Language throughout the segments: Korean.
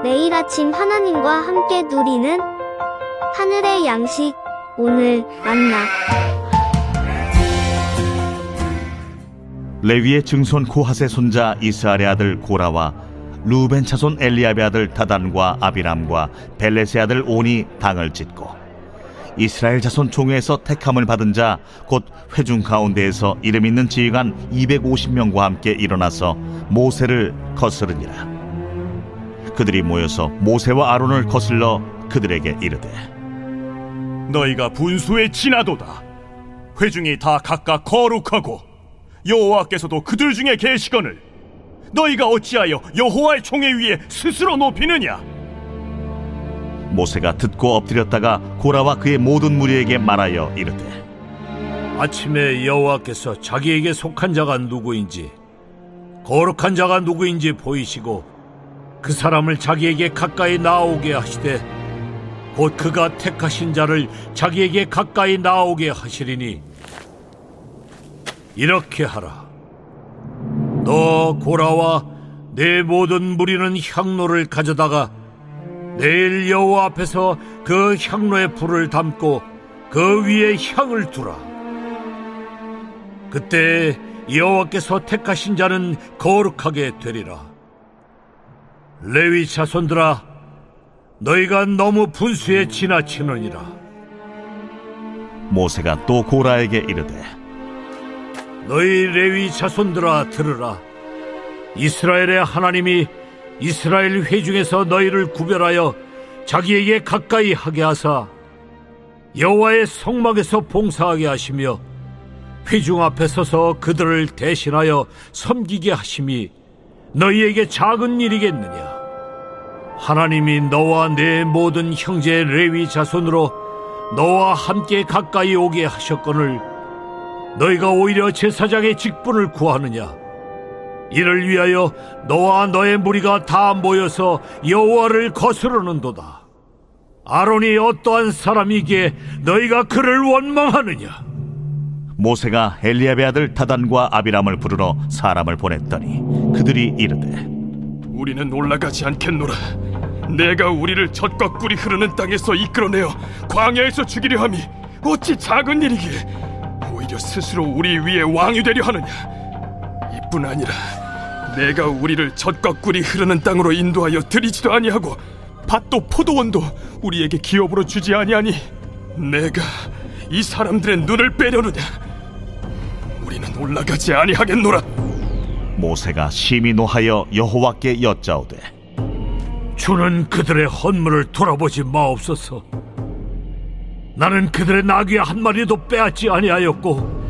매일 아침 하나님과 함께 누리는 하늘의 양식, 오늘 만나. 레위의 증손 코핫의 손자 이스라엘의 아들 고라와 루벤 차손 엘리압의 아들 다단과 아비람과 벨렛의 아들 온이 당을 짓고 이스라엘 자손 총회에서 택함을 받은 자 곧 회중 가운데에서 이름 있는 지휘관 250명과 함께 일어나서 모세를 거스르니라. 그들이 모여서 모세와 아론을 거슬러 그들에게 이르되, 너희가 분수에 지나도다. 회중이 다 각각 거룩하고 여호와께서도 그들 중에 계시거늘 너희가 어찌하여 여호와의 총회 위에 스스로 높이느냐? 모세가 듣고 엎드렸다가 고라와 그의 모든 무리에게 말하여 이르되, 아침에 여호와께서 자기에게 속한 자가 누구인지 거룩한 자가 누구인지 보이시고 그 사람을 자기에게 가까이 나오게 하시되 곧 그가 택하신 자를 자기에게 가까이 나오게 하시리니 이렇게 하라. 너 고라와 내 모든 무리는 향로를 가져다가 내일 여호와 앞에서 그 향로에 불을 담고 그 위에 향을 두라. 그때 여호와께서 택하신 자는 거룩하게 되리라. 레위 자손들아, 너희가 너무 분수에 지나치느니라. 모세가 또 고라에게 이르되, 너희 레위 자손들아 들으라. 이스라엘의 하나님이 이스라엘 회중에서 너희를 구별하여 자기에게 가까이 하게 하사 여호와의 성막에서 봉사하게 하시며 회중 앞에 서서 그들을 대신하여 섬기게 하심이 너희에게 작은 일이겠느냐? 하나님이 너와 내 모든 형제 레위 자손으로 너와 함께 가까이 오게 하셨거늘 너희가 오히려 제사장의 직분을 구하느냐? 이를 위하여 너와 너의 무리가 다 모여서 여호와를 거스르는도다. 아론이 어떠한 사람이기에 너희가 그를 원망하느냐? 모세가 엘리압의 아들 다단과 아비람을 부르러 사람을 보냈더니 그들이 이르되, 우리는 올라가지 않겠노라. 내가 우리를 젖과 꿀이 흐르는 땅에서 이끌어내어 광야에서 죽이려 함이 어찌 작은 일이기에 오히려 스스로 우리 위에 왕이 되려 하느냐? 이뿐 아니라 내가 우리를 젖과 꿀이 흐르는 땅으로 인도하여 들이지도 아니하고 밭도 포도원도 우리에게 기업으로 주지 아니하니 내가 이 사람들의 눈을 빼려느냐? 우리는 올라가지 아니하겠노라. 모세가 심히 노하여 여호와께 여짜오되, 주는 그들의 헌물을 돌아보지 마옵소서. 나는 그들의 나귀 한 마리도 빼앗지 아니하였고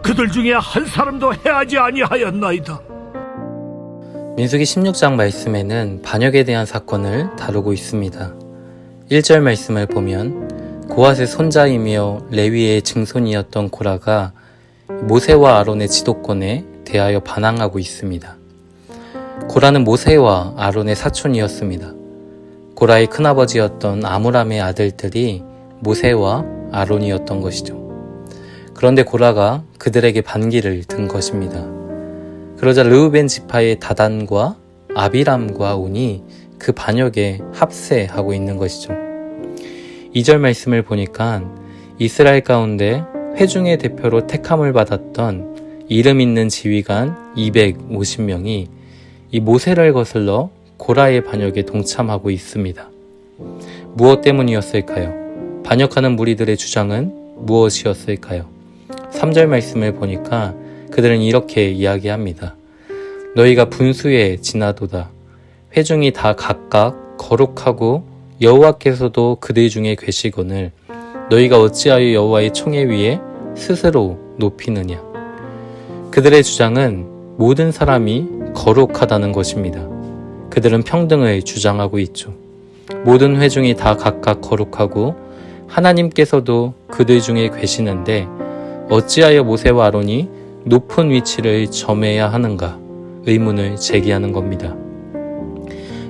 그들 중에 한 사람도 해하지 아니하였나이다. 민수기 16장 말씀에는 반역에 대한 사건을 다루고 있습니다. 1절 말씀을 보면 고핫의 손자이며 레위의 증손이었던 고라가 모세와 아론의 지도권에 대하여 반항하고 있습니다. 고라는 모세와 아론의 사촌이었습니다. 고라의 큰아버지였던 아므람의 아들들이 모세와 아론이었던 것이죠. 그런데 고라가 그들에게 반기를 든 것입니다. 그러자 르우벤 지파의 다단과 아비람과 온이 그 반역에 합세하고 있는 것이죠. 2절 말씀을 보니까 이스라엘 가운데 회중의 대표로 택함을 받았던 이름 있는 지휘관 250명이 이 모세를 거슬러 고라의 반역에 동참하고 있습니다. 무엇 때문이었을까요? 반역하는 무리들의 주장은 무엇이었을까요? 3절 말씀을 보니까 그들은 이렇게 이야기합니다. 너희가 분수에 지나도다. 회중이 다 각각 거룩하고 여호와께서도 그들 중에 계시거늘 너희가 어찌하여 여호와의 총회 위에 스스로 높이느냐? 그들의 주장은 모든 사람이 거룩하다는 것입니다. 그들은 평등을 주장하고 있죠. 모든 회중이 다 각각 거룩하고 하나님께서도 그들 중에 계시는데 어찌하여 모세와 아론이 높은 위치를 점해야 하는가 의문을 제기하는 겁니다.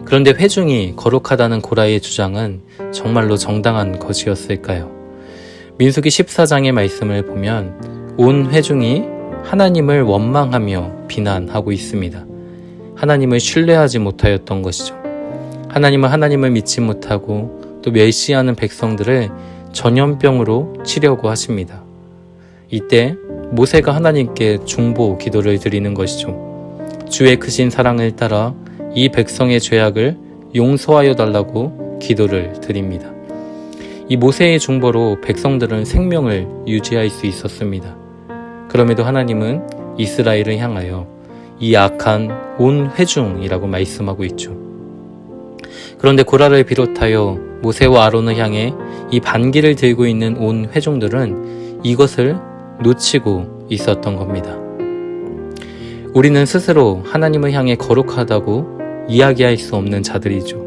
그런데 회중이 거룩하다는 고라의 주장은 정말로 정당한 것이었을까요? 민수기 14장의 말씀을 보면 온 회중이 하나님을 원망하며 비난하고 있습니다. 하나님을 신뢰하지 못하였던 것이죠. 하나님은 하나님을 믿지 못하고 또 멸시하는 백성들을 전염병으로 치려고 하십니다. 이때 모세가 하나님께 중보 기도를 드리는 것이죠. 주의 크신 사랑을 따라 이 백성의 죄악을 용서하여 달라고 기도를 드립니다. 이 모세의 중보로 백성들은 생명을 유지할 수 있었습니다. 그럼에도 하나님은 이스라엘을 향하여 이 악한 온 회중이라고 말씀하고 있죠. 그런데 고라를 비롯하여 모세와 아론을 향해 이 반기를 들고 있는 온 회중들은 이것을 놓치고 있었던 겁니다. 우리는 스스로 하나님을 향해 거룩하다고 이야기할 수 없는 자들이죠.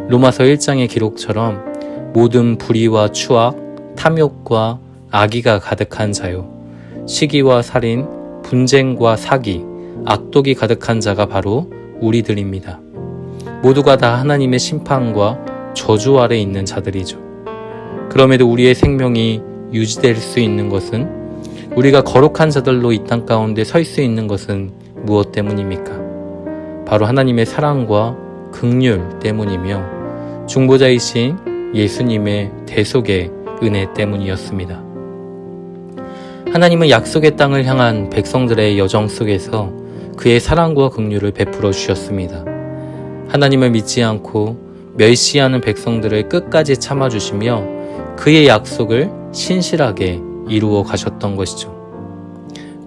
로마서 1장의 기록처럼 모든 불의와 추악, 탐욕과 악의가 가득한 자요, 시기와 살인, 분쟁과 사기, 악독이 가득한 자가 바로 우리들입니다. 모두가 다 하나님의 심판과 저주 아래 있는 자들이죠. 그럼에도 우리의 생명이 유지될 수 있는 것은, 우리가 거룩한 자들로 이 땅 가운데 설 수 있는 것은 무엇 때문입니까? 바로 하나님의 사랑과 긍휼 때문이며 중보자이신 예수님의 대속의 은혜 때문이었습니다. 하나님은 약속의 땅을 향한 백성들의 여정 속에서 그의 사랑과 긍휼을 베풀어 주셨습니다. 하나님을 믿지 않고 멸시하는 백성들을 끝까지 참아주시며 그의 약속을 신실하게 이루어 가셨던 것이죠.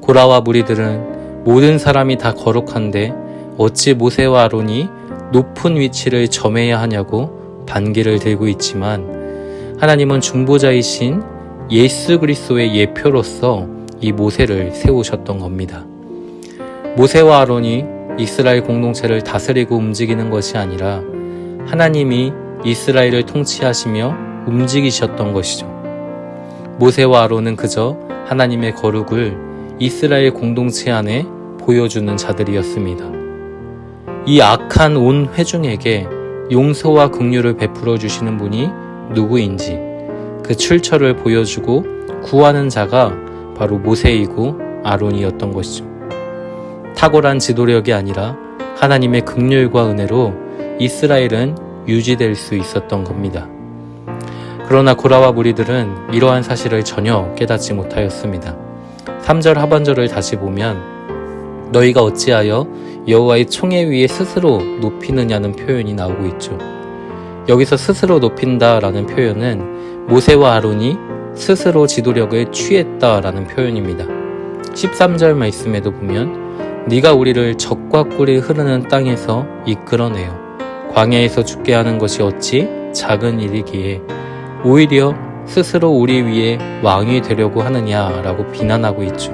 고라와 무리들은 모든 사람이 다 거룩한데 어찌 모세와 아론이 높은 위치를 점해야 하냐고 반기를 들고 있지만, 하나님은 중보자이신 예수 그리스도의 예표로서 이 모세를 세우셨던 겁니다. 모세와 아론이 이스라엘 공동체를 다스리고 움직이는 것이 아니라 하나님이 이스라엘을 통치하시며 움직이셨던 것이죠. 모세와 아론은 그저 하나님의 거룩을 이스라엘 공동체 안에 보여주는 자들이었습니다. 이 악한 온 회중에게 용서와 긍휼을 베풀어 주시는 분이 누구인지 그 출처를 보여주고 구하는 자가 바로 모세이고 아론이었던 것이죠. 탁월한 지도력이 아니라 하나님의 긍휼과 은혜로 이스라엘은 유지될 수 있었던 겁니다. 그러나 고라와 무리들은 이러한 사실을 전혀 깨닫지 못하였습니다. 3절 하반절을 다시 보면 너희가 어찌하여 여호와의 총회 위에 스스로 높이느냐는 표현이 나오고 있죠. 여기서 스스로 높인다라는 표현은 모세와 아론이 스스로 지도력을 취했다라는 표현입니다. 13절 말씀에도 보면 네가 우리를 적과 꿀이 흐르는 땅에서 이끌어내어 광야에서 죽게 하는 것이 어찌 작은 일이기에 오히려 스스로 우리 위에 왕이 되려고 하느냐라고 비난하고 있죠.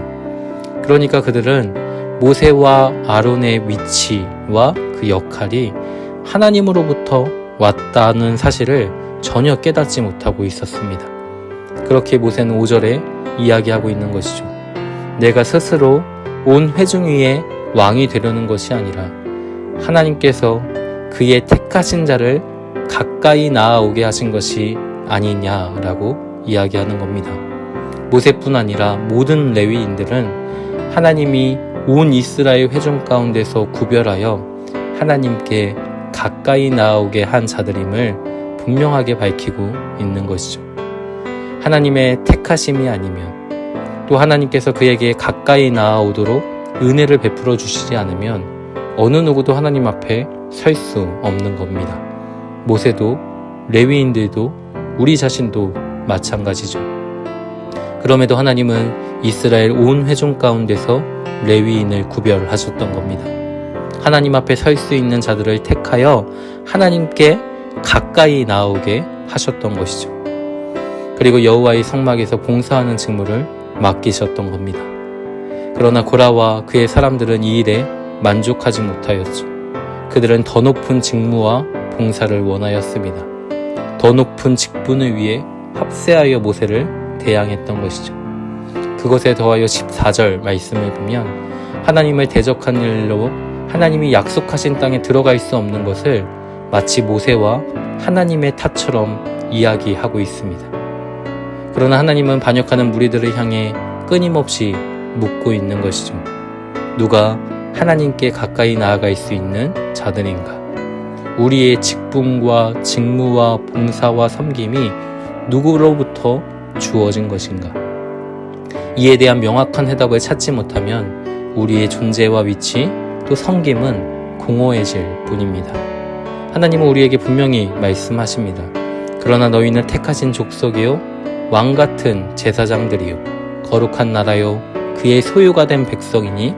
그러니까 그들은 모세와 아론의 위치와 그 역할이 하나님으로부터 왔다는 사실을 전혀 깨닫지 못하고 있었습니다. 그렇게 모세는 5절에 이야기하고 있는 것이죠. 내가 스스로 온 회중 위에 왕이 되려는 것이 아니라 하나님께서 그의 택하신 자를 가까이 나아오게 하신 것이 아니냐라고 이야기하는 겁니다. 모세뿐 아니라 모든 레위인들은 하나님이 온 이스라엘 회중 가운데서 구별하여 하나님께 가까이 나아오게 한 자들임을 분명하게 밝히고 있는 것이죠. 하나님의 택하심이 아니면, 또 하나님께서 그에게 가까이 나아오도록 은혜를 베풀어 주시지 않으면 어느 누구도 하나님 앞에 설 수 없는 겁니다. 모세도, 레위인들도, 우리 자신도 마찬가지죠. 그럼에도 하나님은 이스라엘 온 회중 가운데서 레위인을 구별하셨던 겁니다. 하나님 앞에 설 수 있는 자들을 택하여 하나님께 가까이 나오게 하셨던 것이죠. 그리고 여호와의 성막에서 봉사하는 직무를 맡기셨던 겁니다. 그러나 고라와 그의 사람들은 이 일에 만족하지 못하였죠. 그들은 더 높은 직무와 봉사를 원하였습니다. 더 높은 직분을 위해 합세하여 모세를 대항했던 것이죠. 그것에 더하여 14절 말씀을 보면 하나님을 대적한 일로 하나님이 약속하신 땅에 들어갈 수 없는 것을 마치 모세와 하나님의 탓처럼 이야기하고 있습니다. 그러나 하나님은 반역하는 무리들을 향해 끊임없이 묻고 있는 것이죠. 누가 하나님께 가까이 나아갈 수 있는 자들인가? 우리의 직분과 직무와 봉사와 섬김이 누구로부터 주어진 것인가? 이에 대한 명확한 해답을 찾지 못하면 우리의 존재와 위치 또 섬김은 공허해질 뿐입니다. 하나님은 우리에게 분명히 말씀하십니다. 그러나 너희는 택하신 족속이요 왕같은 제사장들이요 거룩한 나라요 그의 소유가 된 백성이니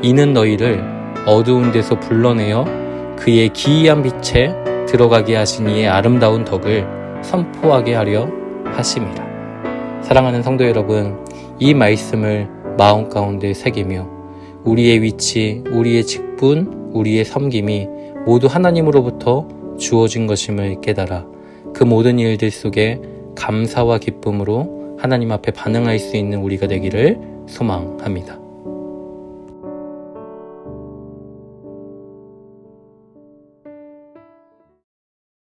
이는 너희를 어두운 데서 불러내어 그의 기이한 빛에 들어가게 하신 이의 아름다운 덕을 선포하게 하려 하심이라. 사랑하는 성도 여러분, 이 말씀을 마음 가운데 새기며 우리의 위치, 우리의 직분, 우리의 섬김이 모두 하나님으로부터 주어진 것임을 깨달아 그 모든 일들 속에 감사와 기쁨으로 하나님 앞에 반응할 수 있는 우리가 되기를 소망합니다.